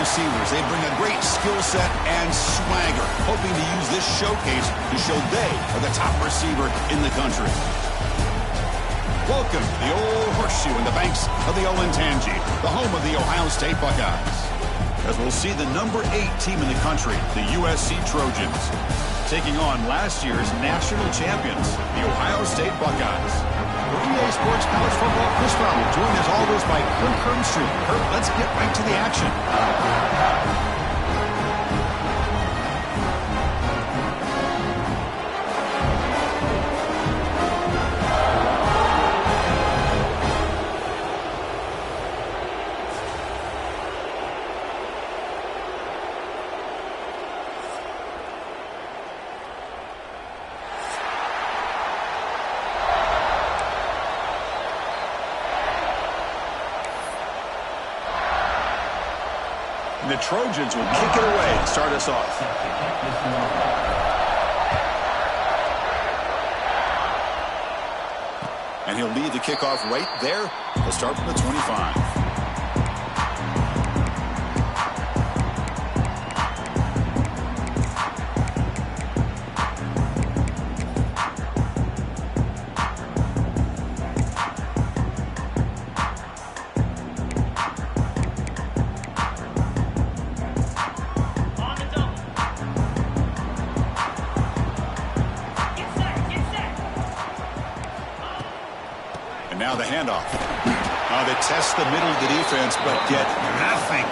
receivers. They bring a great skill set and swagger, hoping to use this showcase to show they are the top receiver in the country. Welcome to the old horseshoe in the banks of the old Ncaa, the home of the Ohio State Buckeyes. As we'll see the #8 team in the country, the USC Trojans, taking on last year's national champions, the Ohio State Buckeyes. For EA Sports College Football, Chris Fowler, joined as always by Kurt Kernstrom. Kurt, let's get right to the action. The Trojans will kick it away and start us off. And he'll lead the kickoff right there. He'll start from the 25. Now the handoff. They test the middle of the defense, but get nothing.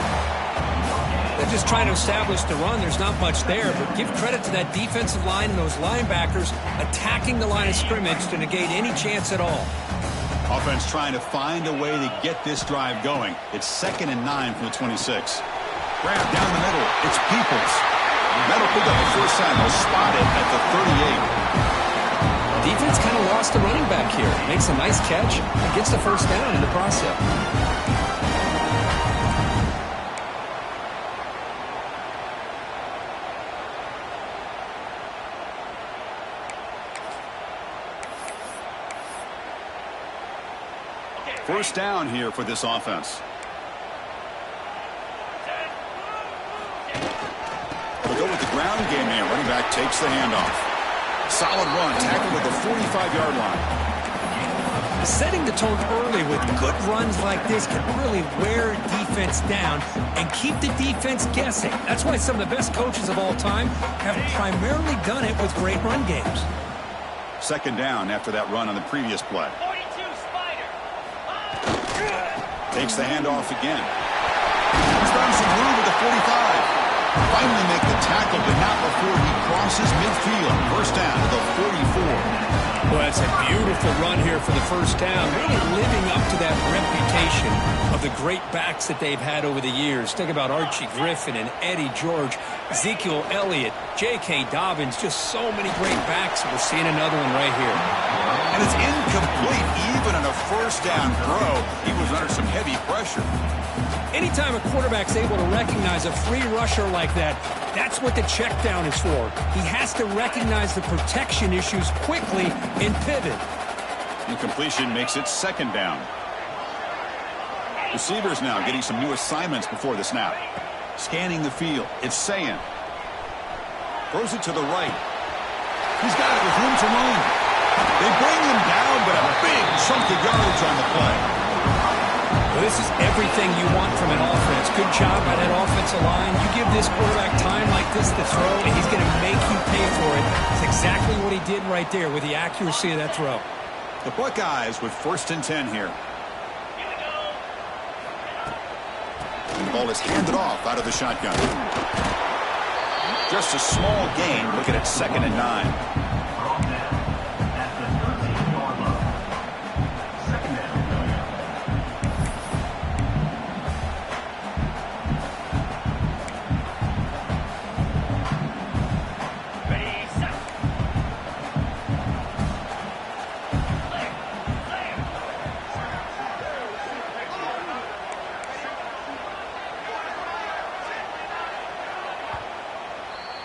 They're just trying to establish the run. There's not much there, but give credit to that defensive line and those linebackers attacking the line of scrimmage to negate any chance at all. Offense trying to find a way to get this drive going. It's 2nd and 9 from the 26. Grab down the middle. It's Peoples. That'll pick up the first down. They'll spot it at the 38. Defense kind of lost the running back here. Makes a nice catch and gets the first down in the process. First down here for this offense. We'll go with the ground game here. Running back takes the handoff. Solid run, tackled at the 45-yard line. Setting the tone early with good runs like this can really wear defense down and keep the defense guessing. That's why some of the best coaches of all time have primarily done it with great run games. 2nd down after that run on the previous play. 42 Spider. Takes the handoff again. He's found some room at the 45. Finally make the tackle, but not before he crosses midfield. First down to the 44. Well, that's a beautiful run here for the first down. Really living up to that reputation of the great backs that they've had over the years. Think about Archie Griffin and Eddie George, Ezekiel Elliott, J.K. Dobbins, just so many great backs. We're seeing another one right here. And it's incomplete. Even on a first down throw, he was under some heavy pressure. Anytime a quarterback's able to recognize a free rusher like that, that's what the check down is for. He has to recognize the protection issues quickly and pivot. Incompletion makes it 2nd down. Receivers now getting some new assignments before the snap. Scanning the field. It's Sayan. Throws it to the right. He's got it with room to run. They bring him down, but a big chunk of yardage on the play. Well, this is everything you want from an offense. Good job by that offensive line. You give this quarterback time like this to throw, and he's going to make you pay for it. It's exactly what he did right there with the accuracy of that throw. The Buckeyes with 1st and 10 here. And the ball is handed off out of the shotgun. Just a small gain. Looking at 2nd and 9.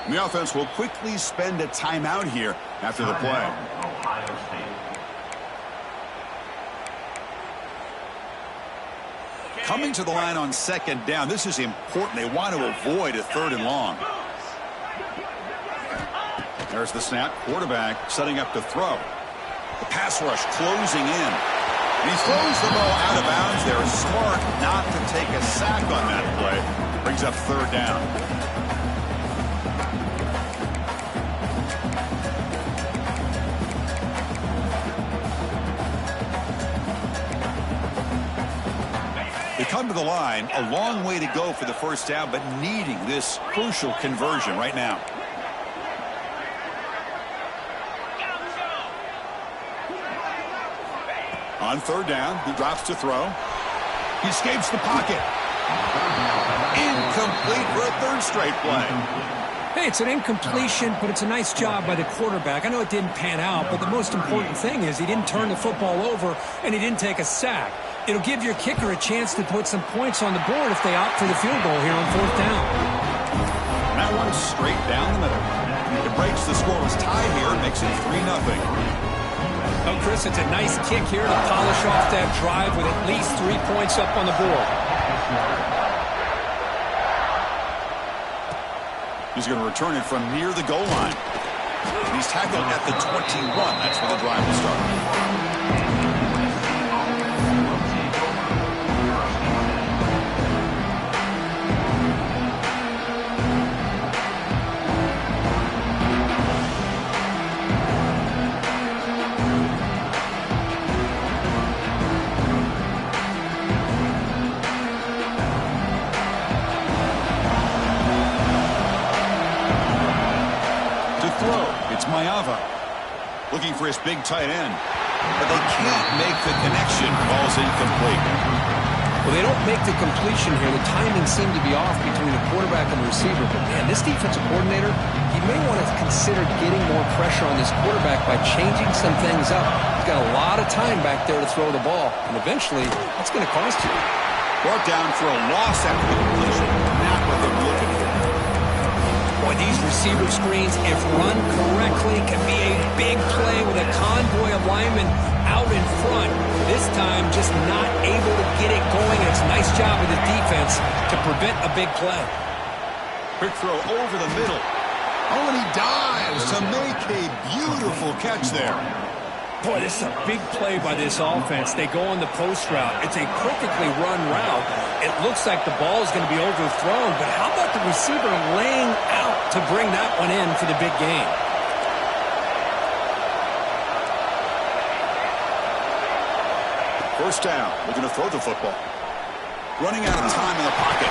The offense will quickly spend a timeout here after the play. Coming to the line on second down. This is important. They want to avoid a 3rd and long. There's the snap. Quarterback setting up to throw. The pass rush closing in. And he throws the ball out of bounds. They're smart not to take a sack on that play. Brings up 3rd down. They come to the line. A long way to go for the first down, but needing this crucial conversion right now. On 3rd down, he drops to throw. He escapes the pocket. Incomplete for a 3rd straight play. Hey, it's an incompletion, but it's a nice job by the quarterback. I know it didn't pan out, but the most important thing is he didn't turn the football over and he didn't take a sack. It'll give your kicker a chance to put some points on the board if they opt for the field goal here on 4th down. That one straight down the middle. It breaks the scoreless tie here and makes it 3-0. Oh, Chris, it's a nice kick here to polish off that drive with at least 3 points up on the board. He's going to return it from near the goal line. He's tackled at the 21. That's where the drive will start. Looking for his big tight end. But they can't make the connection. Ball's incomplete. Well, they don't make the completion here. The timing seemed to be off between the quarterback and the receiver. But, man, this defensive coordinator, he may want to consider getting more pressure on this quarterback by changing some things up. He's got a lot of time back there to throw the ball. And eventually, that's going to cost you. Brought down for a loss after the completion. Not what they're looking for. Boy, these receiver screens, if run correctly, can be a big play with a convoy of linemen out in front. This time, just not able to get it going. It's a nice job of the defense to prevent a big play. Quick throw over the middle. Oh, and he dives to make a beautiful catch there. Boy, this is a big play by this offense. They go on the post route. It's a perfectly run route. It looks like the ball is going to be overthrown, but how about the receiver laying out to bring that one in for the big game? First down. They're going to throw the football. Running out of time in the pocket.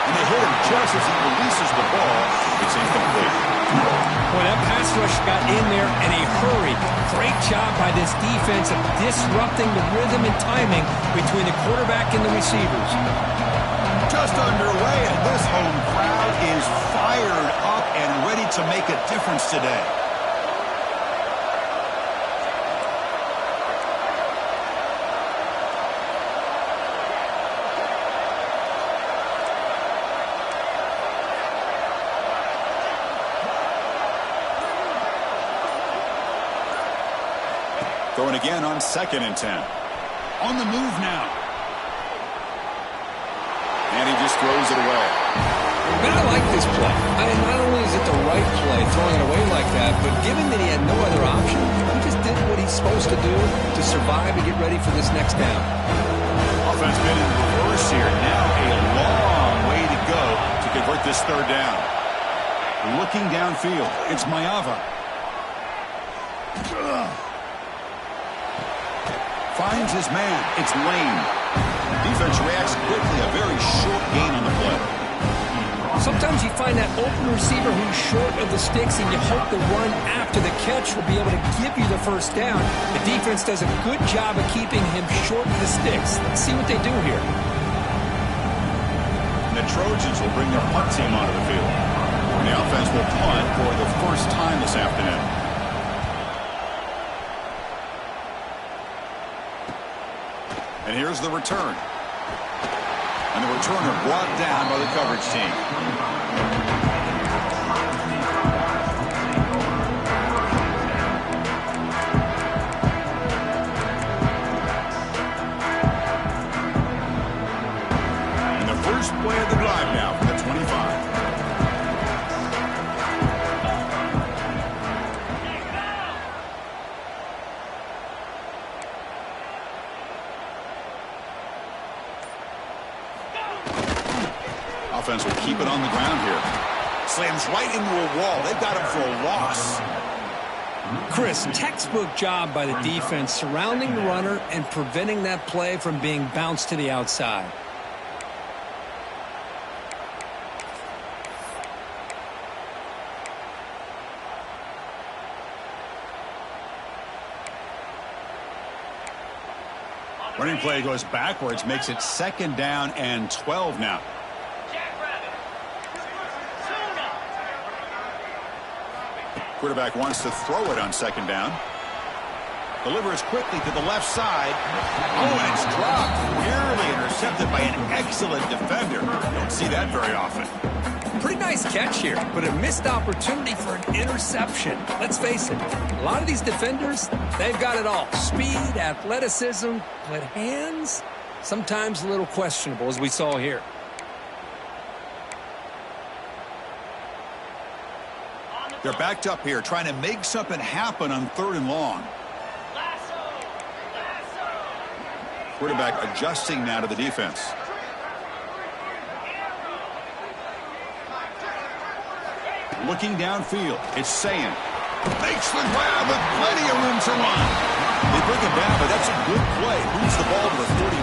And they hit him just as he releases the ball. It's incomplete. Boy, that pass rush got in there in a hurry. Great job by this defense of disrupting the rhythm and timing between the quarterback and the receivers. Just underway, and this home crowd is fired up and ready to make a difference today. Throwing again on 2nd and 10. On the move now. And he just throws it away. Man, I like this play. Not only is it the right play, throwing it away like that, but given that he had no other option, he just did what he's supposed to do to survive and get ready for this next down. Offense been in reverse here. Now a long way to go to convert this 3rd down. Looking downfield, it's Mayava. Finds his man. It's Lane. Defense reacts quickly. A very short gain on the play. Sometimes you find that open receiver who's short of the sticks, and you hope the run after the catch will be able to give you the first down. The defense does a good job of keeping him short of the sticks. Let's see what they do here. And the Trojans will bring their punt team onto the field. And the offense will punt for the first time this afternoon. And here's the return. And the returner brought down by the coverage team. play of the drive now from the 25. Offense will keep it on the ground here. Slams right into a wall. They've got him for a loss. Chris, textbook job by the defense surrounding the runner and preventing that play from being bounced to the outside. Running play goes backwards, makes it 2nd down and 12 now. Quarterback wants to throw it on 2nd down. Delivers quickly to the left side. Oh, and it's dropped. Nearly intercepted by an excellent defender. Don't see that very often. Pretty nice catch here, but a missed opportunity for an interception. Let's face it, a lot of these defenders, they've got it all. Speed, athleticism, but hands, sometimes a little questionable, as we saw here. They're backed up here, trying to make something happen on 3rd and long. Quarterback adjusting now to the defense. Looking downfield, it's Ncaa. Makes the grab with plenty of room to run. They bring him down, but that's a good play. Moves the ball to the 49.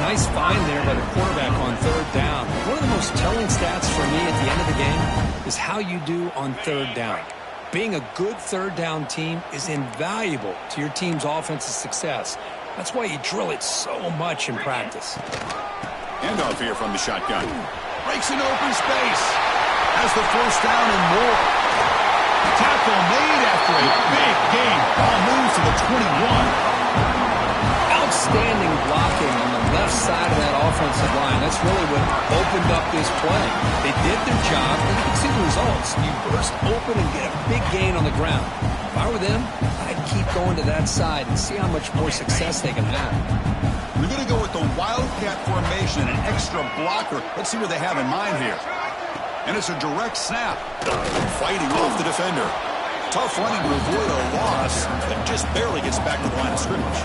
Nice find there by the quarterback on 3rd down. One of the most telling stats for me at the end of the game is how you do on 3rd down. Being a good 3rd down team is invaluable to your team's offensive success. That's why you drill it so much in practice. Handoff here from the shotgun. Breaks an open space. Has the 1st down and more. Tackle made after a big gain. Ball moves to the 21. Outstanding blocking on the left side of that offensive line. That's really what opened up this play. They did their job, and you can see the results. You burst open and get a big gain on the ground. If I were them, I'd keep going to that side and see how much more success they can have. We're going to go with the Wildcat formation and an extra blocker. Let's see what they have in mind here. And it's a direct snap. Fighting off the defender. Tough running to avoid a loss, but just barely gets back to the line of scrimmage.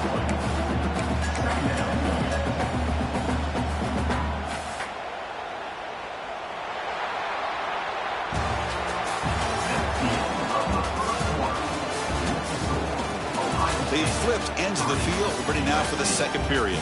They flipped ends of the field, ready now for the 2nd period.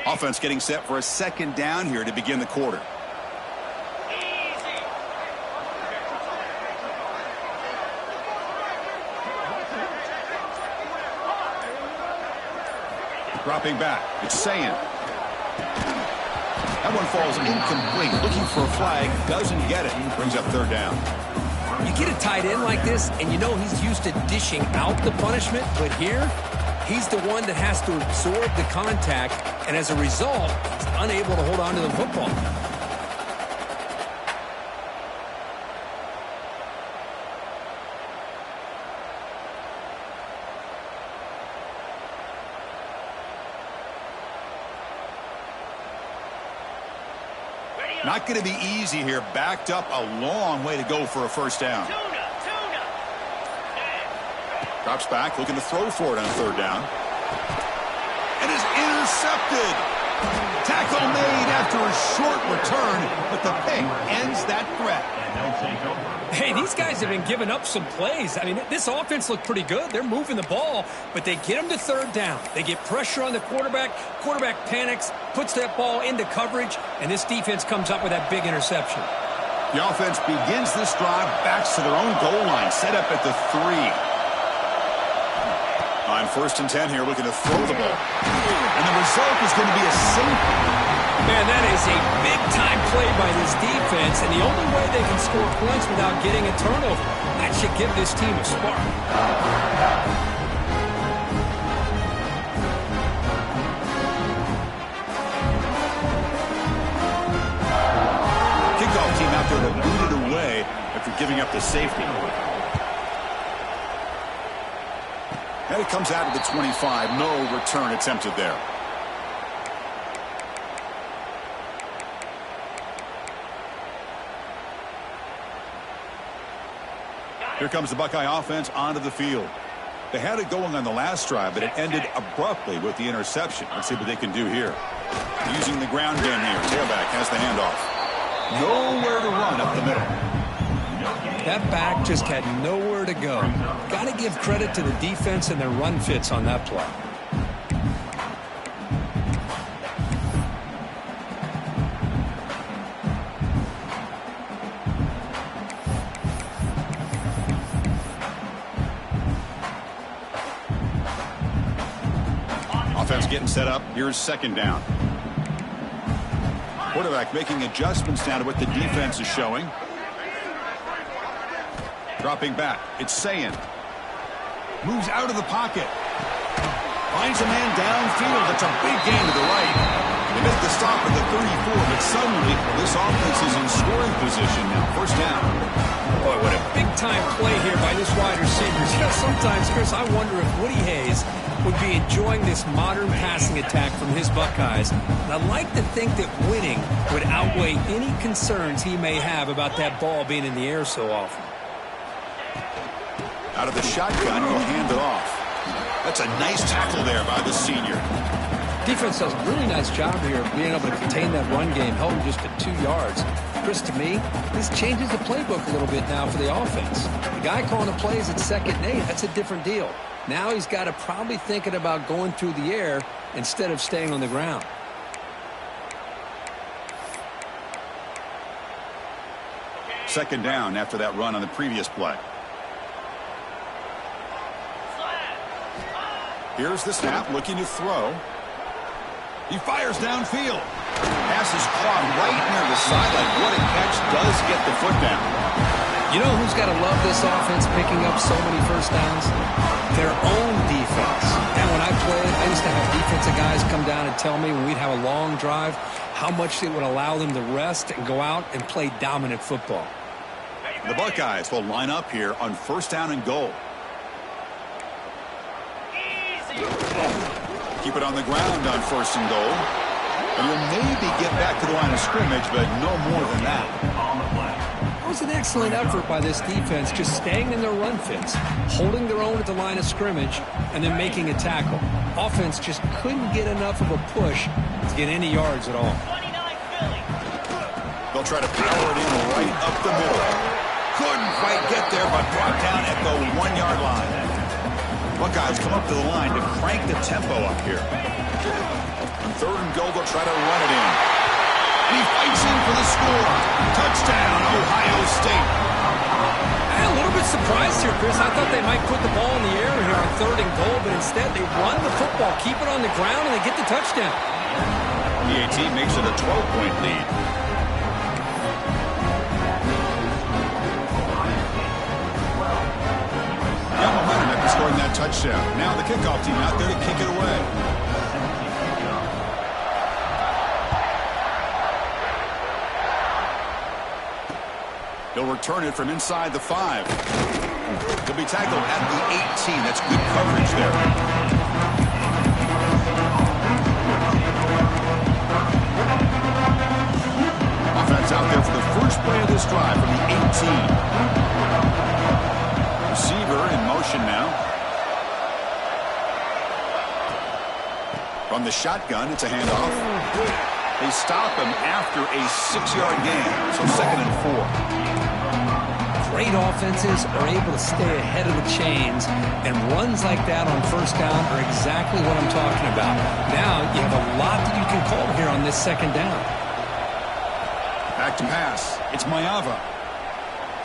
Offense getting set for a 2nd down here to begin the quarter. Dropping back, it's Ncaa. That one falls incomplete. Looking for a flag, doesn't get it. Brings up 3rd down. You get a tight end like this, and you know he's used to dishing out the punishment, but here, he's the one that has to absorb the contact, and as a result, he's unable to hold on to the football. Not going to be easy here. Backed up a long way to go for a 1st down. Drops back, looking to throw for it on 3rd down. And is intercepted. Tackle made after a short return, but the pick ends that threat. Hey, these guys have been giving up some plays. I mean, this offense looked pretty good. They're moving the ball, but they get them to 3rd down. They get pressure on the quarterback. Quarterback panics, puts that ball into coverage, and this defense comes up with that big interception. The offense begins this drive, backs to their own goal line, set up at the 3. On 1st and 10 here, looking to throw the ball. And the result is going to be a safety. Man, that is a big-time play by this defense, and the only way they can score points without getting a turnover. That should give this team a spark. Kickoff team out there to boot it away after giving up the safety. And it comes out of the 25. No return attempted there. Here comes the Buckeye offense onto the field. They had it going on the last drive, but it ended abruptly with the interception. Let's see what they can do here. Using the ground game here. Tailback has the handoff. Nowhere to run up the middle. That back just had nowhere to go. Got to give credit to the defense and their run fits on that play. Offense getting set up. Here's second down. Quarterback making adjustments now to what the defense is showing. Dropping back. It's Sayin. Moves out of the pocket. Finds a man downfield. That's a big gain to the right. They make the stop at the 34, but suddenly this offense is in scoring position now. First down. Boy, what a big-time play here by this wide receiver. You know, sometimes, Chris, I wonder if Woody Hayes would be enjoying this modern passing attack from his Buckeyes. And I'd like to think that winning would outweigh any concerns he may have about that ball being in the air so often. Out of the shotgun, he'll hand it off. That's a nice tackle there by the senior. Defense does a really nice job here of being able to contain that run game, held just at 2 yards. Chris, to me, this changes the playbook a little bit now for the offense. The guy calling the plays at 2nd and 8, that's a different deal. Now he's got to probably thinking about going through the air instead of staying on the ground. Second down after that run on the previous play. Here's the snap, looking to throw. He fires downfield. Pass is caught right near the sideline. What a catch. Does get the foot down. You know who's got to love this offense picking up so many first downs? Their own defense. And when I played, I used to have defensive guys come down and tell me when we'd have a long drive how much it would allow them to rest and go out and play dominant football. The Buckeyes will line up here on first down and goal. Keep it on the ground on first and goal. And you'll maybe get back to the line of scrimmage, but no more than that. It was an excellent effort by this defense, just staying in their run fits, holding their own at the line of scrimmage, and then making a tackle. Offense just couldn't get enough of a push to get any yards at all. They'll try to power it in right up the middle. Couldn't quite get there, but brought down at the 1-yard line. Buckeyes come up to the line to crank the tempo up here. On third and goal, they'll try to run it in. And he fights in for the score. Touchdown, Ohio State. I'm a little bit surprised here, Chris. I thought they might put the ball in the air here on third and goal, but instead they run the football, keep it on the ground, and they get the touchdown. PAT makes it a 12-point lead. Got momentum after scoring that touchdown. Now the kickoff team out there to kick it away. He'll return it from inside the 5. He'll be tackled at the 18. That's good coverage there. Offense out there for the first play of this drive from the 18. Receiver in motion now. From the shotgun, it's a handoff. They stop him after a 6-yard gain, so 2nd and 4. Great offenses are able to stay ahead of the chains, and runs like that on first down are exactly what I'm talking about. Now you have a lot that you can call here on this second down. Back to pass. It's Mayava.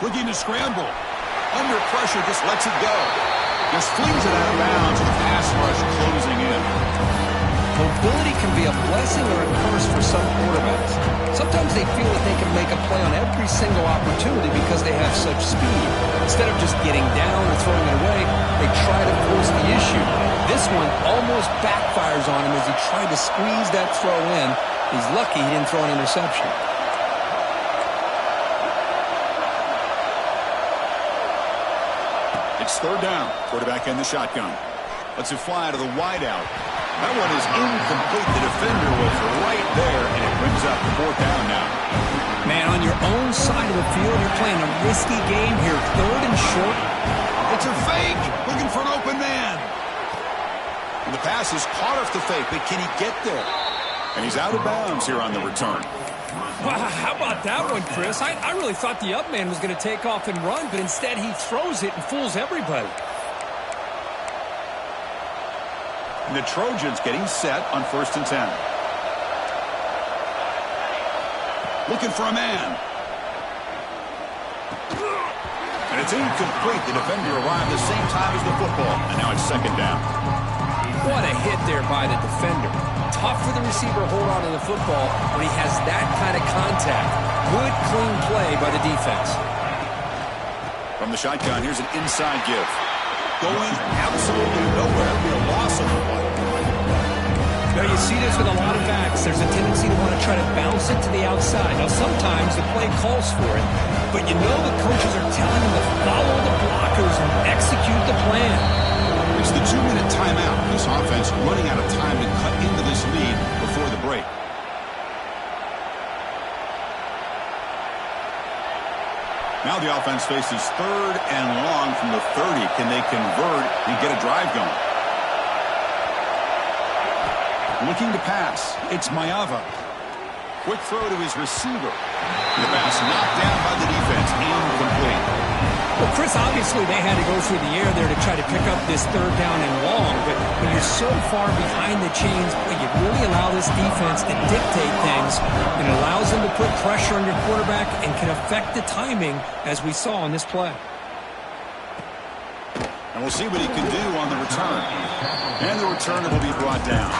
Looking to scramble. Under pressure, just lets it go. Just flings it out of bounds with the pass rush closing in. Mobility can be a blessing or a curse for some quarterbacks. Sometimes they feel that they can make a play on every single opportunity because they have such speed. Instead of just getting down or throwing it away, they try to force the issue. This one almost backfires on him as he tried to squeeze that throw in. He's lucky he didn't throw an interception. It's third down. Quarterback in the shotgun. Lets it fly to the wideout. That one is incomplete. The defender was right there, and it brings up fourth down now. Man, on your own side of the field, you're playing a risky game here. Third and short. It's a fake. Looking for an open man. And the pass is caught off the fake, but can he get there? And he's out of bounds here on the return. Wow, how about that one, Chris? I really thought the up man was going to take off and run, but instead he throws it and fools everybody. And the Trojans getting set on 1st and 10. Looking for a man. And it's incomplete. The defender arrived the same time as the football. And now it's second down. What a hit there by the defender. Tough for the receiver to hold on to the football when he has that kind of contact. Good, clean play by the defense. From the shotgun, here's an inside give. Going absolutely nowhere. It'll be a loss of the one. Now, you see this with a lot of backs. There's a tendency to want to try to bounce it to the outside. Now, sometimes the play calls for it, but you know the coaches are telling them to follow the blockers and execute the plan. It's the 2-minute timeout. This offense running out of time to cut into this lead before the break. Now the offense faces third and long from the 30. Can they convert and get a drive going? Looking to pass. It's Mayava. Quick throw to his receiver. The pass knocked down by the defense. Incomplete. Well, Chris, obviously they had to go through the air there to try to pick up this third down and long, but when you're so far behind the chains, you really allow this defense to dictate things, and it allows them to put pressure on your quarterback and can affect the timing, as we saw on this play. And we'll see what he can do on the return. And the returner will be brought down.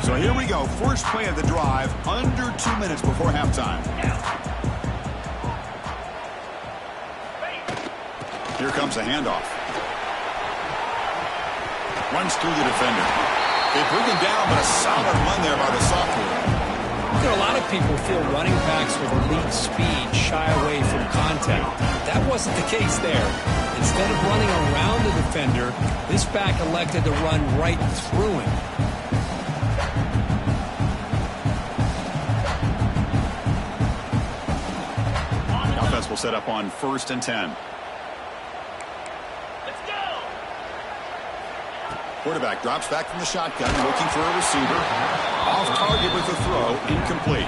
So here we go. First play of the drive, under 2 minutes before halftime. Here comes a handoff. Runs through the defender. They bring him down, but a solid run there by the sophomore. You know, a lot of people feel running backs with elite speed shy away from contact. That wasn't the case there. Instead of running around the defender, this back elected to run right through him. Will set up on 1st and 10. Let's go. Quarterback drops back from the shotgun, looking for a receiver. Off target with a throw, incomplete.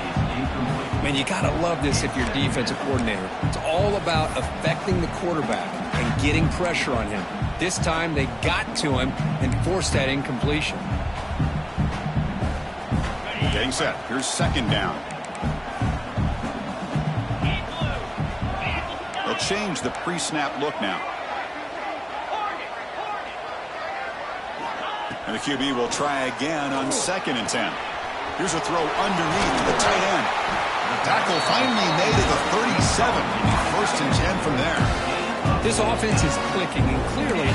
Man, you gotta love this if you're a defensive coordinator. It's all about affecting the quarterback and getting pressure on him. This time they got to him and forced that incompletion. Getting set. Here's second down. Change the pre-snap look now. And the QB will try again on 2nd and 10. Here's a throw underneath to the tight end. The tackle finally made it to 37. 1st and 10 from there. This offense is clicking, and clearly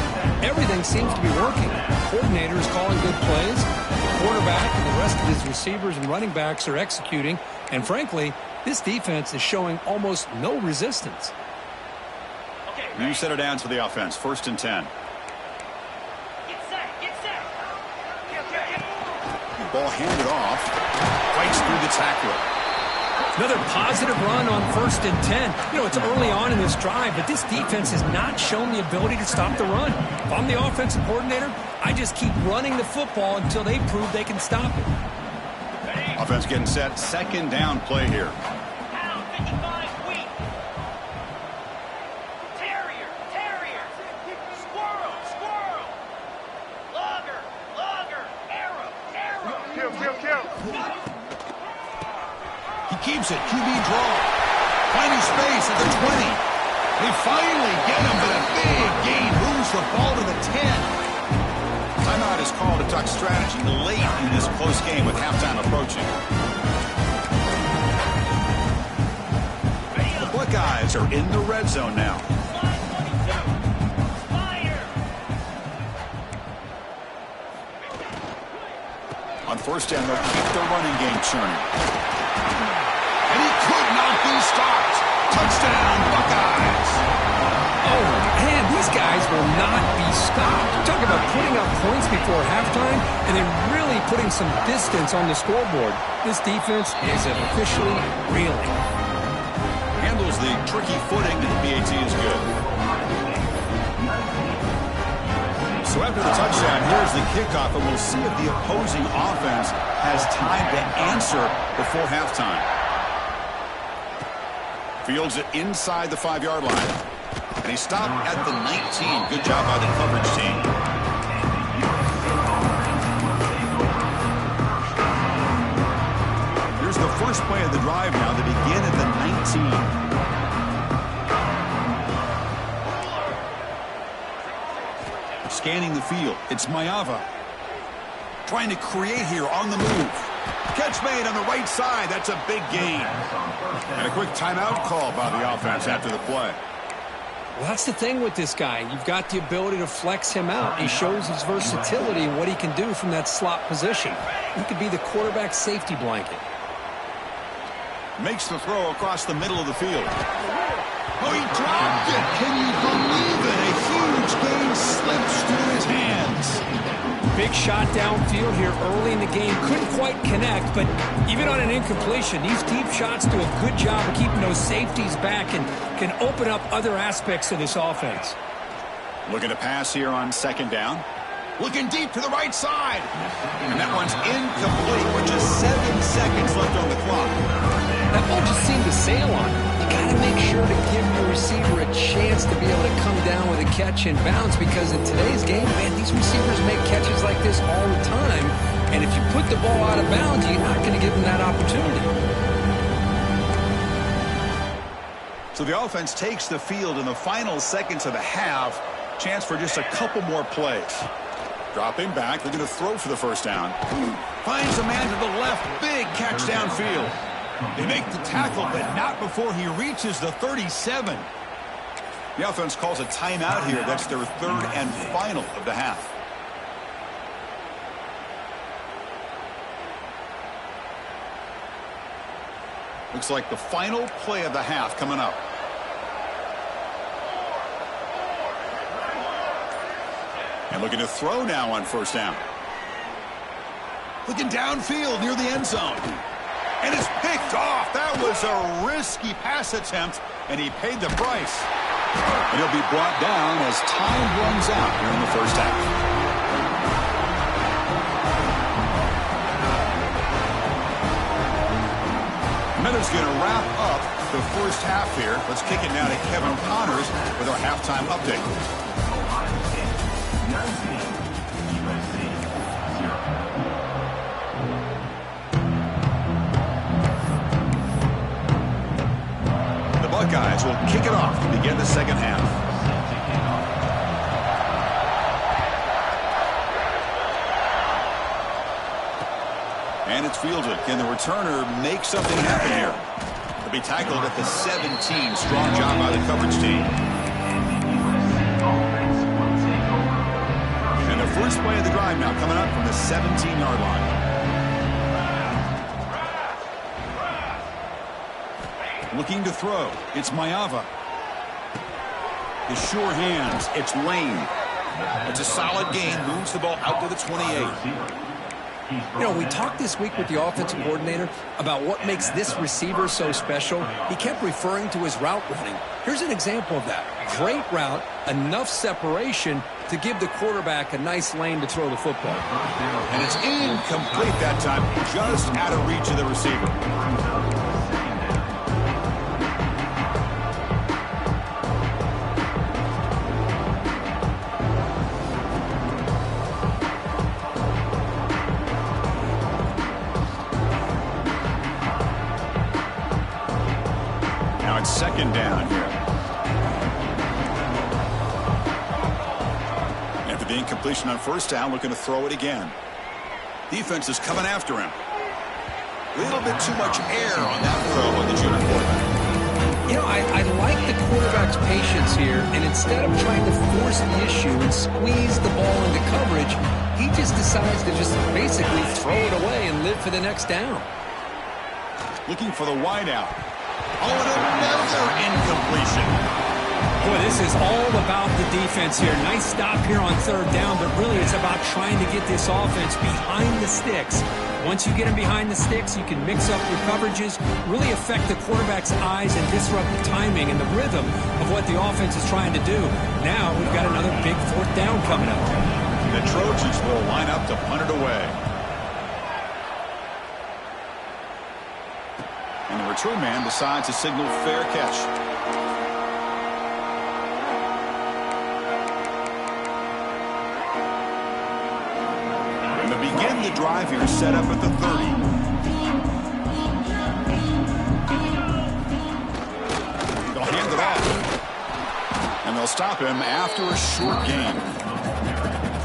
everything seems to be working. The coordinator is calling good plays. The quarterback and the rest of his receivers and running backs are executing. And frankly, this defense is showing almost no resistance. New set of downs for the offense. 1st and 10. Get set. Get set. Ball handed off. Fights through the tackler. Another positive run on 1st and 10. You know, it's early on in this drive, but this defense has not shown the ability to stop the run. If I'm the offensive coordinator, I just keep running the football until they prove they can stop it. Offense getting set. 2nd down play here. Pound 55 weak. Terrier. Squirrel. Logger. Arrow. Kill. He keeps it. QB draw. Finding space at the 20. They finally get him, but a big gain moves the ball to the 10. Timeout is called to talk strategy late in this close game with halftime approaching. The Buckeyes are in the red zone now. On first down, they'll keep their running game churning. And he could not be stopped. Touchdown, Buckeyes. Oh, man, these guys will not be stopped. Talk about putting up points before halftime and then really putting some distance on the scoreboard. This defense is officially reeling. Handles the tricky footing, and the PAT is good. So after the touchdown, here's the kickoff, and we'll see if the opposing offense has time to answer before halftime. Fields it inside the 5-yard line. And he stopped at the 19. Good job by the coverage team. Here's the first play of the drive now. They begin at the 19. Scanning the field. It's Mayava. Trying to create here on the move. Catch made on the right side. That's a big gain. And a quick timeout call by the offense after the play. Well, that's the thing with this guy. You've got the ability to flex him out. He shows his versatility and what he can do from that slot position. He could be the quarterback safety blanket. Makes the throw across the middle of the field. Oh, he dropped it. Can you believe it? A huge gain slips through his hands. Big shot downfield here early in the game. Couldn't quite connect, but even on an incompletion, these deep shots do a good job of keeping those safeties back and can open up other aspects of this offense. Looking to pass here on second down. Looking deep to the right side. And that one's incomplete with just 7 seconds left on the clock. That ball just seemed to sail on him. You got to make sure to give your receiver a chance to be able to come down with a catch and bounce, because in today's game, man, these receivers make catches like this all the time. And if you put the ball out of bounds, you're not going to give them that opportunity. So the offense takes the field in the final seconds of the half. Chance for just a couple more plays. Dropping back, they're going to throw for the first down. Finds a man to the left, big catch downfield. They make the tackle, but not before he reaches the 37. The offense calls a timeout here. That's their third and final of the half. Looks like the final play of the half coming up. And looking to throw now on first down. Looking downfield near the end zone. And it's picked off. That was a risky pass attempt, and he paid the price. And he'll be brought down as time runs out here in the first half. Minutes going to wrap up the first half here. Let's kick it now to Kevin Connors with our halftime update. Buckeyes will kick it off to begin the second half. And it's fielded. Can the returner make something happen here? He'll be tackled at the 17. Strong job by the coverage team. And the first play of the drive now coming up from the 17-yard line. Looking to throw. It's Mayava. The sure hands. It's Lane. It's a solid gain. Moves the ball out to the 28. You know, we talked this week with the offensive coordinator about what makes this receiver so special. He kept referring to his route running. Here's an example of that. Great route, enough separation to give the quarterback a nice lane to throw the football. And it's incomplete that time, just out of reach of the receiver. Second down here. The incompletion on first down, looking to throw it again. Defense is coming after him. A little bit too much air on that throw by the junior quarterback. You know, I like the quarterback's patience here, and instead of trying to force the issue and squeeze the ball into coverage, he just decides to just basically throw it away and live for the next down. Looking for the wideout. Oh, and another incompletion. Boy, this is all about the defense here. Nice stop here on third down, but really it's about trying to get this offense behind the sticks. Once you get them behind the sticks, you can mix up your coverages, really affect the quarterback's eyes and disrupt the timing and the rhythm of what the offense is trying to do. Now we've got another big fourth down coming up. The Trojans will line up to punt it away. And the return man decides to signal fair catch. And to begin the drive here, set up at the 30. They'll hand it off. And they'll stop him after a short gain.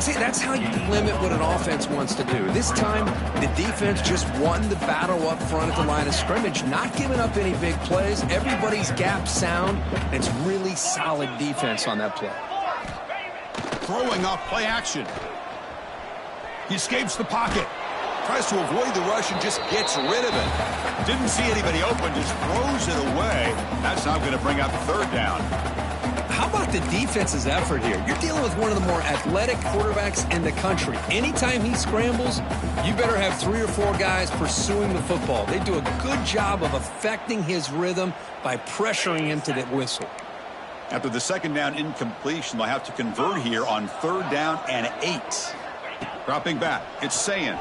See, that's how you limit what an offense wants to do. This time, the defense just won the battle up front at the line of scrimmage, not giving up any big plays. Everybody's gap sound, and it's really solid defense on that play. Throwing off play action. He escapes the pocket. Tries to avoid the rush and just gets rid of it. Didn't see anybody open, just throws it away. That's not going to bring up third down. How about the defense's effort here? You're dealing with one of the more athletic quarterbacks in the country. Anytime he scrambles, you better have 3 or 4 guys pursuing the football. They do a good job of affecting his rhythm by pressuring him to the whistle. After the second down incompletion, they'll have to convert here on third down and 8. Dropping back, it's Ncaa.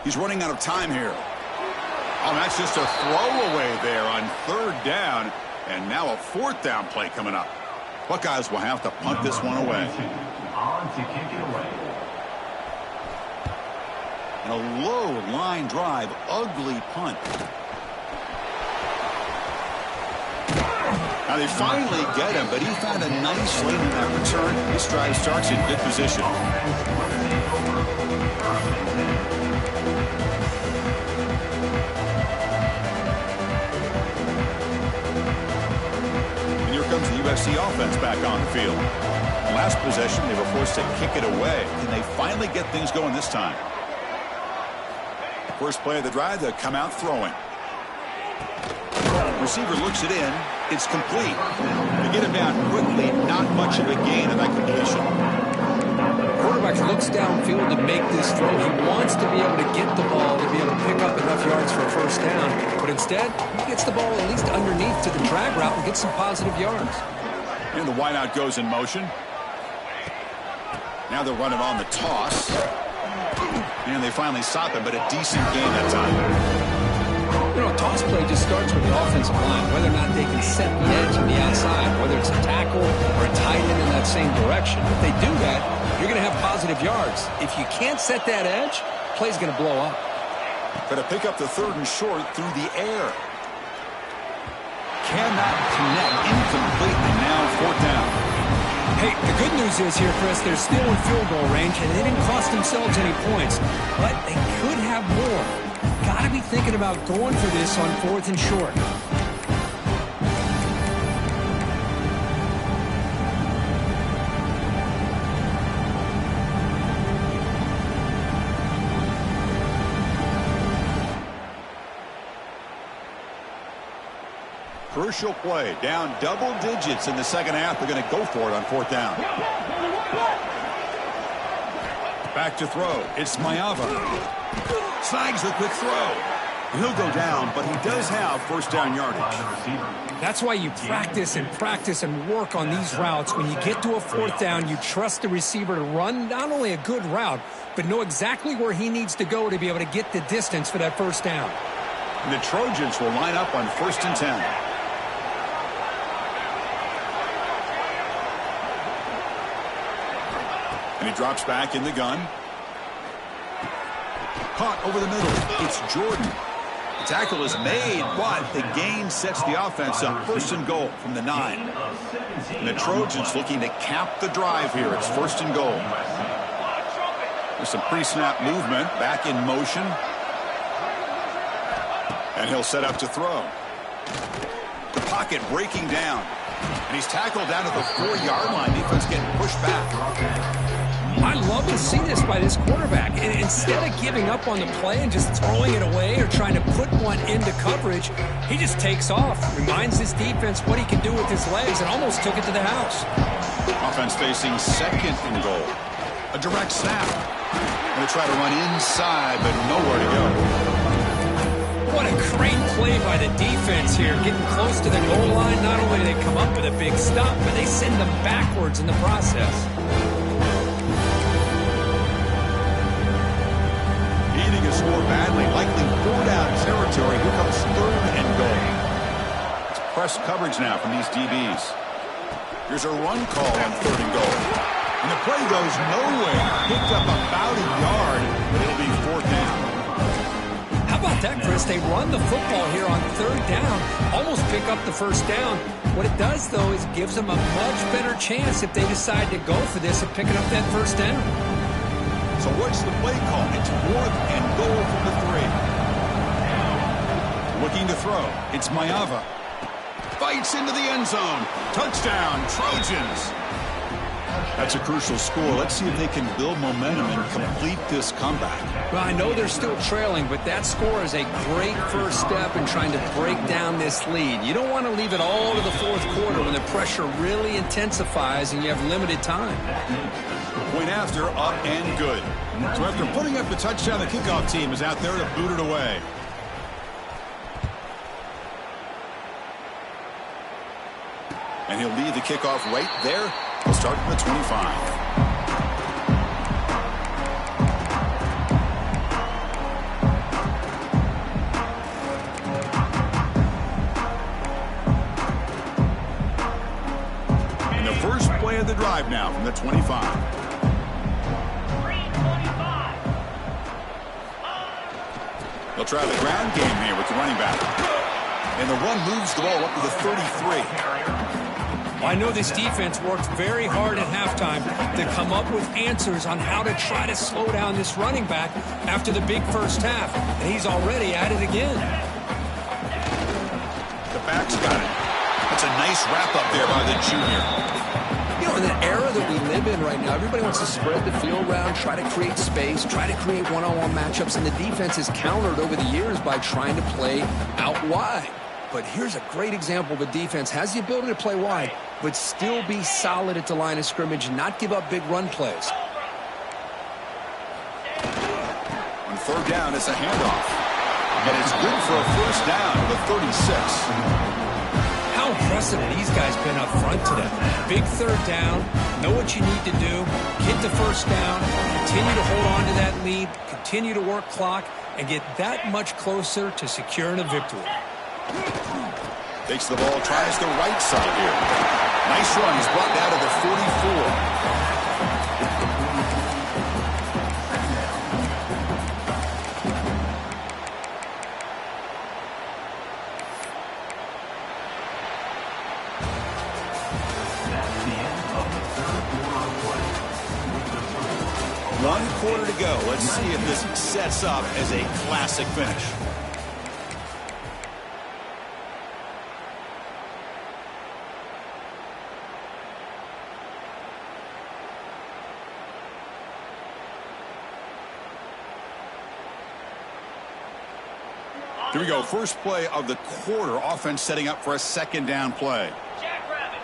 He's running out of time here. Oh, that's just a throwaway there on third down. And now a fourth down play coming up. Buckeyes will have to punt this one away. And a low line drive, ugly punt. Now they finally get him, but he found a nice lane in that return. This drive starts in good position. Comes the USC offense back on the field. Last possession, they were forced to kick it away. Can they finally get things going this time? First play of the drive, they'll come out throwing. Receiver looks it in. It's complete. They get him down quickly. Not much of a gain of that completion. Quarterback looks downfield to make this throw. He wants to be able to get the ball to be able to pick up enough yards for a first down. But instead, he gets the ball at least underneath to the drag route and gets some positive yards. And the wideout goes in motion. Now they're running on the toss. And they finally stop him, but a decent gain that time. You know, a toss play just starts with the offensive line, whether or not they can set the edge on the outside, whether it's a tackle or a tight end in that same direction. If they do that, you're going to have positive yards. If you can't set that edge, play's going to blow up. Going to pick up the third and short through the air. Cannot connect. Incomplete, and now fourth down. Hey, the good news is here, Chris, they're still in field goal range, and they didn't cost themselves any points. But they could have more. Got to be thinking about going for this on fourth and short. Crucial play. Down double digits in the second half. They're going to go for it on fourth down. Back to throw. It's Mayava. Snags the quick throw. He'll go down, but he does have first down yardage. That's why you practice and work on these routes. When you get to a fourth down, you trust the receiver to run not only a good route, but know exactly where he needs to go to be able to get the distance for that first down. And the Trojans will line up on 1st and 10. And he drops back in the gun. Caught over the middle. It's Jordan. The tackle is made, but the gain sets the offense up. 1st and goal from the 9. And the Trojans looking to cap the drive here. It's 1st and goal. There's some pre-snap movement. Back in motion. And he'll set up to throw. The pocket breaking down. And he's tackled down at the 4-yard line. Defense getting pushed back. I love to see this by this quarterback. And instead of giving up on the play and just throwing it away or trying to put one into coverage, he just takes off, reminds his defense what he can do with his legs, and almost took it to the house. Offense facing second and goal. A direct snap. Going to try to run inside, but nowhere to go. What a great play by the defense here. Getting close to the goal line, not only do they come up with a big stop, but they send them backwards in the process. Needing to score badly, likely 4-down territory. Here comes third and goal. It's press coverage now from these DBs. Here's a run call on third and goal. And the play goes nowhere. Picked up about a yard, but it'll be fourth down. How about that, Chris? They run the football here on third down, almost pick up the first down. What it does, though, is gives them a much better chance if they decide to go for this of picking up that first down. So what's the play call? It's fourth and goal from the 3. Looking to throw. It's Mayava. Fights into the end zone. Touchdown, Trojans. That's a crucial score. Let's see if they can build momentum and complete this comeback. Well, I know they're still trailing, but that score is a great first step in trying to break down this lead. You don't want to leave it all to the fourth quarter when the pressure really intensifies and you have limited time. Point after, up and good. So after putting up the touchdown, the kickoff team is out there to boot it away. And he'll lead the kickoff right there. He'll start from the 25. And the first play of the drive now from the 25. 3:25. They'll try the ground game here with the running back. And the run moves the ball up to the 33. I know this defense worked very hard at halftime to come up with answers on how to try to slow down this running back after the big first half. And he's already at it again. The back's got it. That's a nice wrap-up there by the junior. You know, in the era that we live in right now, everybody wants to spread the field around, try to create space, try to create one-on-one matchups, and the defense has countered over the years by trying to play out wide. But here's a great example of a defense has the ability to play wide, but still be solid at the line of scrimmage and not give up big run plays. On third down, it's a handoff. And it's good for a first down to the 36. How impressive have these guys been up front today? Big third down, know what you need to do, get the first down, continue to hold on to that lead, continue to work clock, and get that much closer to securing a victory. Takes the ball, tries the right side here. Nice run. He's brought down to the 44. One quarter to go. Let's see if this sets up as a classic finish. Here we go. First play of the quarter. Offense setting up for a second down play. Jackrabbit.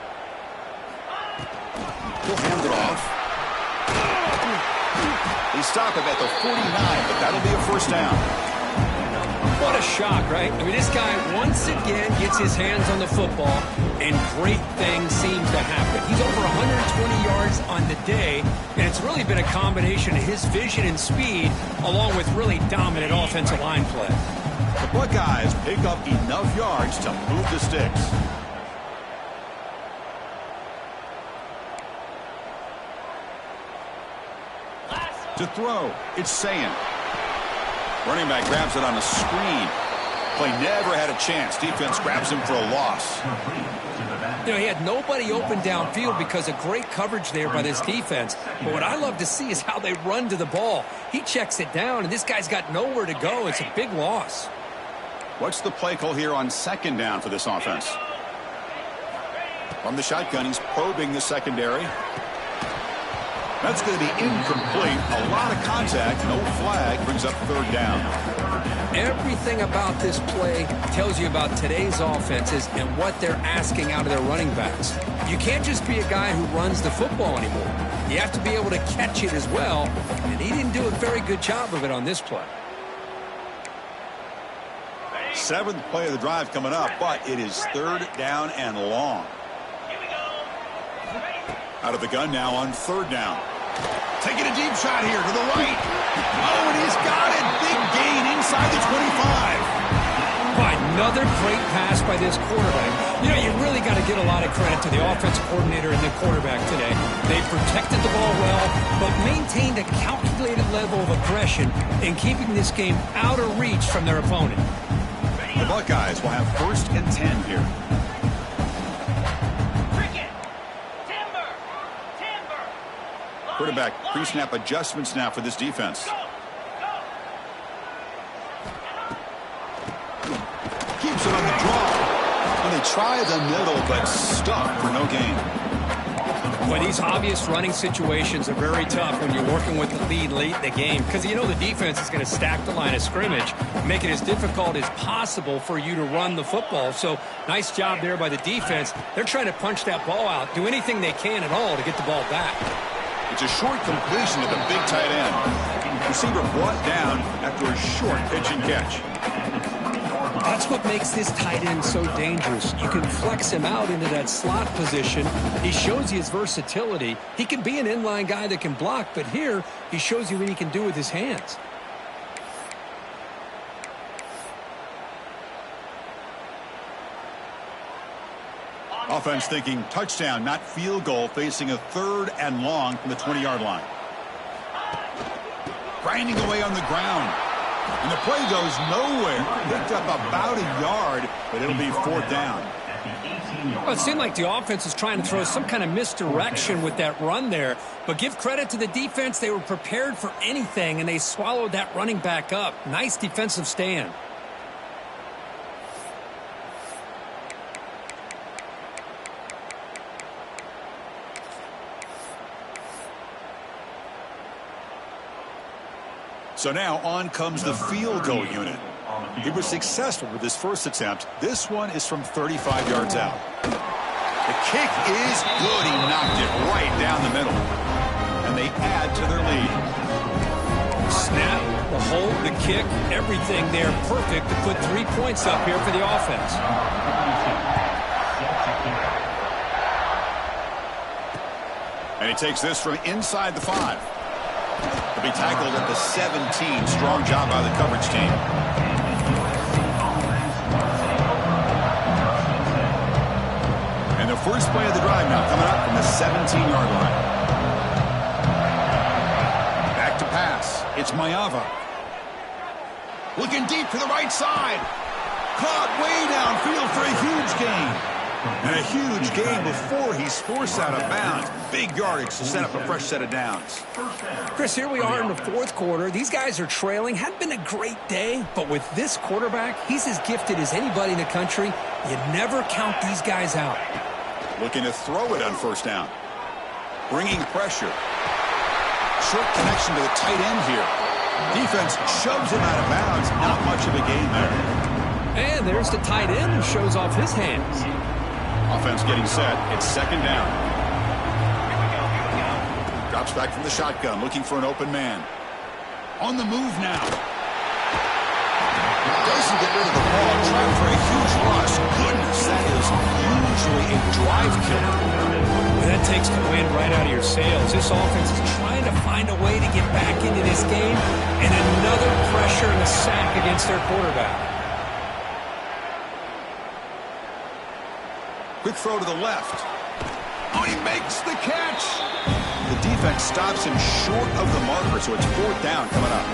He'll hand it off. They stop him at the 49, but that'll be a first down. What a shock, right? I mean, this guy once again gets his hands on the football, and great things seem to happen. He's over 120 yards on the day, and it's really been a combination of his vision and speed, along with really dominant offensive line play. The Buckeyes pick up enough yards to move the sticks. To throw, it's Ncaa. Running back grabs it on a screen. Play never had a chance. Defense grabs him for a loss. You know, he had nobody open downfield because of great coverage there by this defense. But what I love to see is how they run to the ball. He checks it down, and this guy's got nowhere to go. It's a big loss. What's the play call here on second down for this offense? From the shotgun, he's probing the secondary. That's going to be incomplete. A lot of contact. No flag. Brings up third down. Everything about this play tells you about today's offenses and what they're asking out of their running backs. You can't just be a guy who runs the football anymore. You have to be able to catch it as well, and he didn't do a very good job of it on this play. Seventh play of the drive coming up, but it is third down and long. Out of the gun now on third down. Taking a deep shot here to the right. Oh, and he's got it. Big gain inside the 25. By another great pass by this quarterback. You know, you really got to give a lot of credit to the offensive coordinator and the quarterback today. They protected the ball well, but maintained a calculated level of aggression in keeping this game out of reach from their opponent. The Buckeyes will have 1st and 10 here. Quarterback pre-snap adjustments now for this defense. Keeps it on the draw. And they try the middle, but stuck for no gain. Well, these obvious running situations are very tough when you're working with the lead late in the game because you know the defense is going to stack the line of scrimmage, make it as difficult as possible for you to run the football. So nice job there by the defense. They're trying to punch that ball out, do anything they can at all to get the ball back. It's a short completion to the big tight end. Receiver brought down after a short pitch and catch. That's what makes this tight end so dangerous. You can flex him out into that slot position. He shows you his versatility. He can be an inline guy that can block, but here he shows you what he can do with his hands. Offense thinking touchdown, not field goal, facing a 3rd and long from the 20-yard line. Grinding away on the ground. And the play goes nowhere. Picked up about a yard, but it'll be 4th down. Well, it seemed like the offense is trying to throw some kind of misdirection with that run there. But give credit to the defense. They were prepared for anything, and they swallowed that running back up. Nice defensive stand. So now on comes the field goal unit. He was successful with his first attempt. This one is from 35 yards out. The kick is good. He knocked it right down the middle. And they add to their lead. Snap, the hold, the kick, everything there perfect to put 3 points up here for the offense. And he takes this from inside the 5. To be tackled at the 17. Strong job by the coverage team. And the first play of the drive now coming up from the 17-yard line. Back to pass. It's Mayava. Looking deep to the right side. Caught way downfield for a huge gain. And a huge gain before he's forced out of bounds. Big yardage to set up a fresh set of downs. Chris, here we are in the 4th quarter. These guys are trailing. Hadn't been a great day, but with this quarterback, he's as gifted as anybody in the country. You never count these guys out. Looking to throw it on 1st down. Bringing pressure. Short connection to the tight end here. Defense shoves him out of bounds. Not much of a gain there. And there's the tight end who shows off his hands. Offense getting set. It's 2nd down. Drops back from the shotgun, looking for an open man. On the move now. Doesn't get rid of the ball. Trying for a huge loss. Goodness, that is usually a drive killer. Well, that takes the wind right out of your sails. This offense is trying to find a way to get back into this game, and another pressure and a sack against their quarterback. Quick throw to the left. Oh, he makes the catch. The defense stops him short of the marker, so it's 4th down coming up.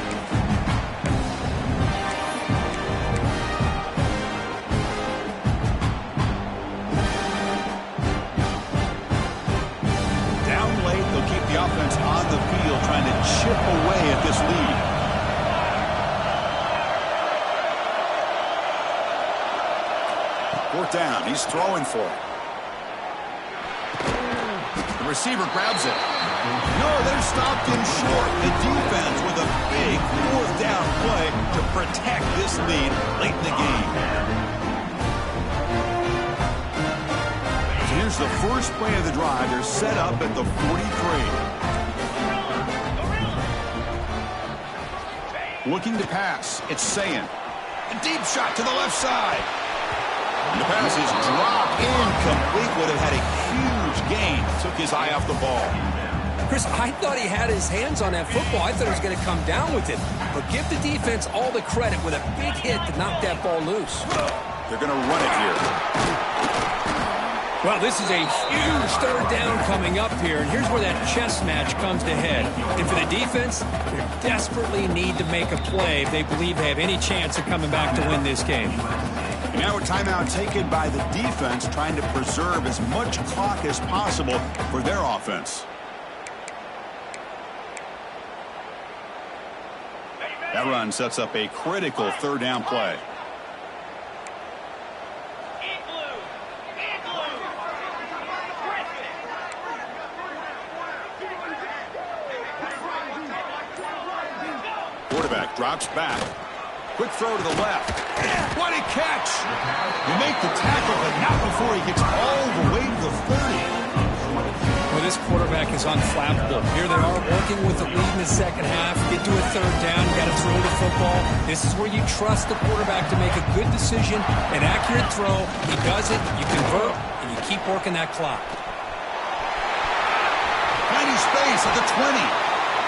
Fourth down. He's throwing for it. The receiver grabs it. No, they're stopped him short. The defense with a big fourth down play to protect this lead late in the game. So here's the first play of the drive. They're set up at the 43. Looking to pass. It's Ncaa. A deep shot to the left side. The pass is dropped incomplete. Would have had a huge gain. Took his eye off the ball. Chris, I thought he had his hands on that football. I thought he was going to come down with it. But give the defense all the credit with a big hit to knock that ball loose. They're going to run it here. Well, this is a huge third down coming up here. And here's where that chess match comes to head. And for the defense, they desperately need to make a play if they believe they have any chance of coming back to win this game. And now a timeout taken by the defense, trying to preserve as much clock as possible for their offense. That run sets up a critical third down play. Quarterback drops back. Quick throw to the left. What a catch! You make the tackle, but not before he gets all the way to the 30. Well, this quarterback is unflappable. Here they are working with the lead in the second half. Get to a third down, got to throw the football. This is where you trust the quarterback to make a good decision, an accurate throw. He does it, you convert, and you keep working that clock. Tiny space at the 20.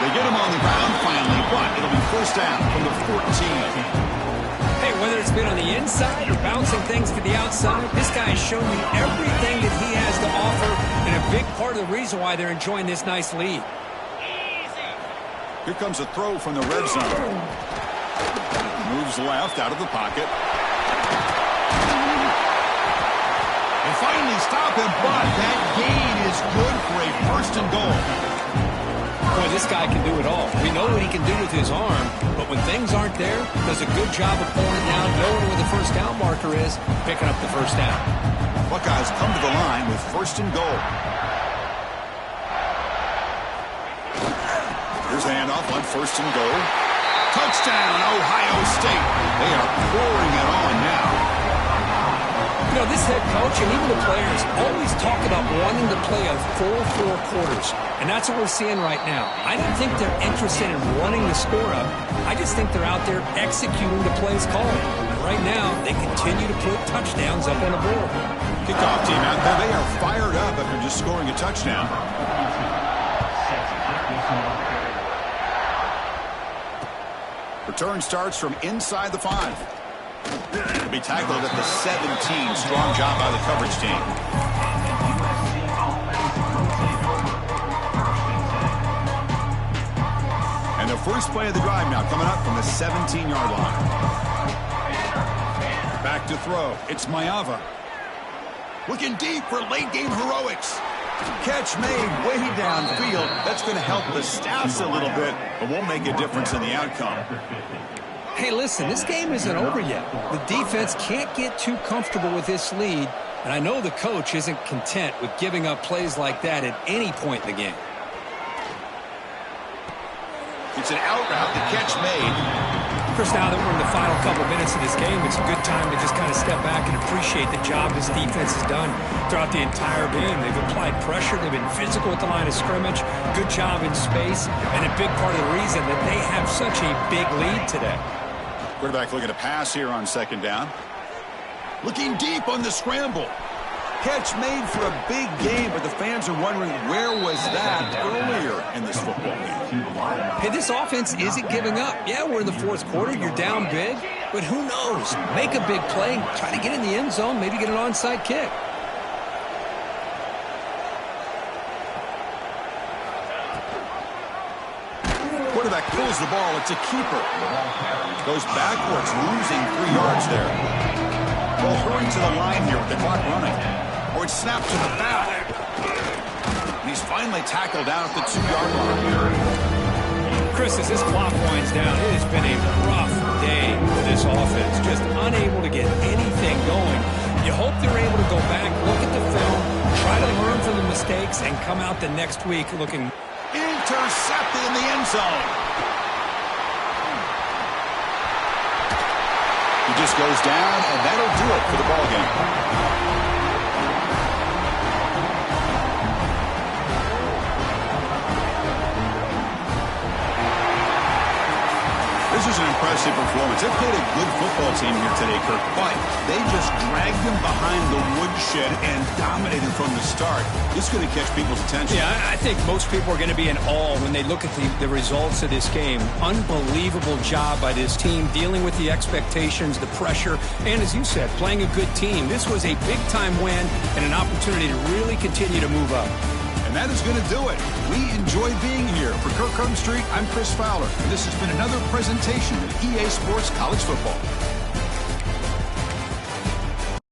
They get him on the ground finally, but it'll be first down from the 14. Hey, whether it's been on the inside or bouncing things to the outside, this guy has shown you everything that he has to offer, and a big part of the reason why they're enjoying this nice lead. Here comes a throw from the red zone. Moves left out of the pocket. And finally stop him, but that gain is good for a first and goal. Boy, this guy can do it all. We know what he can do with his arm, but when things aren't there, does a good job of pulling it down, knowing where the first down marker is, picking up the first down. Buckeyes come to the line with first and goal. Here's the handoff on first and goal. Touchdown, Ohio State. They are pouring it on now. You know, this head coach and even the players always talk about wanting to play a full 4 quarters, and that's what we're seeing right now. I don't think they're interested in running the score up. I just think they're out there executing the plays called. Right now, they continue to put touchdowns up on the board. Kickoff team out there, they are fired up after just scoring a touchdown. Return starts from inside the 5. Will be tackled at the 17. Strong job by the coverage team. And the first play of the drive now coming up from the 17-yard line. Back to throw. It's Mayava. Looking deep for late-game heroics. Catch made way downfield. That's going to help the staffs a little bit, but won't make a difference in the outcome. Hey, listen, this game isn't over yet. The defense can't get too comfortable with this lead, and I know the coach isn't content with giving up plays like that at any point in the game. It's an out route, the catch made. Chris, now that we're in the final couple minutes of this game, it's a good time to just kind of step back and appreciate the job this defense has done throughout the entire game. They've applied pressure. They've been physical at the line of scrimmage. Good job in space, and a big part of the reason that they have such a big lead today. Quarterback looking to pass here on second down. Looking deep on the scramble. Catch made for a big game, but the fans are wondering where was that earlier in this football game. Hey, this offense isn't giving up. Yeah, we're in the fourth quarter. You're down big, but who knows? Make a big play, try to get in the end zone, maybe get an onside kick. Quarterback pulls the ball. It's a keeper. Goes backwards, losing 3 yards there. Well, hurry to the line here with the clock running. Or it's snapped to the back. And he's finally tackled down at the 2-yard line. Chris, as this clock winds down, it has been a rough day for this offense. Just unable to get anything going. You hope they're able to go back, look at the film, try to learn from the mistakes, and come out the next week looking... Intercepted in the end zone. He just goes down, and that'll do it for the ball game. This is an impressive performance. They played a good football team here today, Kirk, but they just dragged them behind the woodshed and dominated from the start. This is going to catch people's attention. Yeah, I think most people are going to be in awe when they look at the results of this game. Unbelievable job by this team, dealing with the expectations, the pressure, and as you said, playing a good team. This was a big-time win and an opportunity to really continue to move up. And that is going to do it. We enjoy being here. For Kirk Street, I'm Chris Fowler. And this has been another presentation of EA Sports College Football.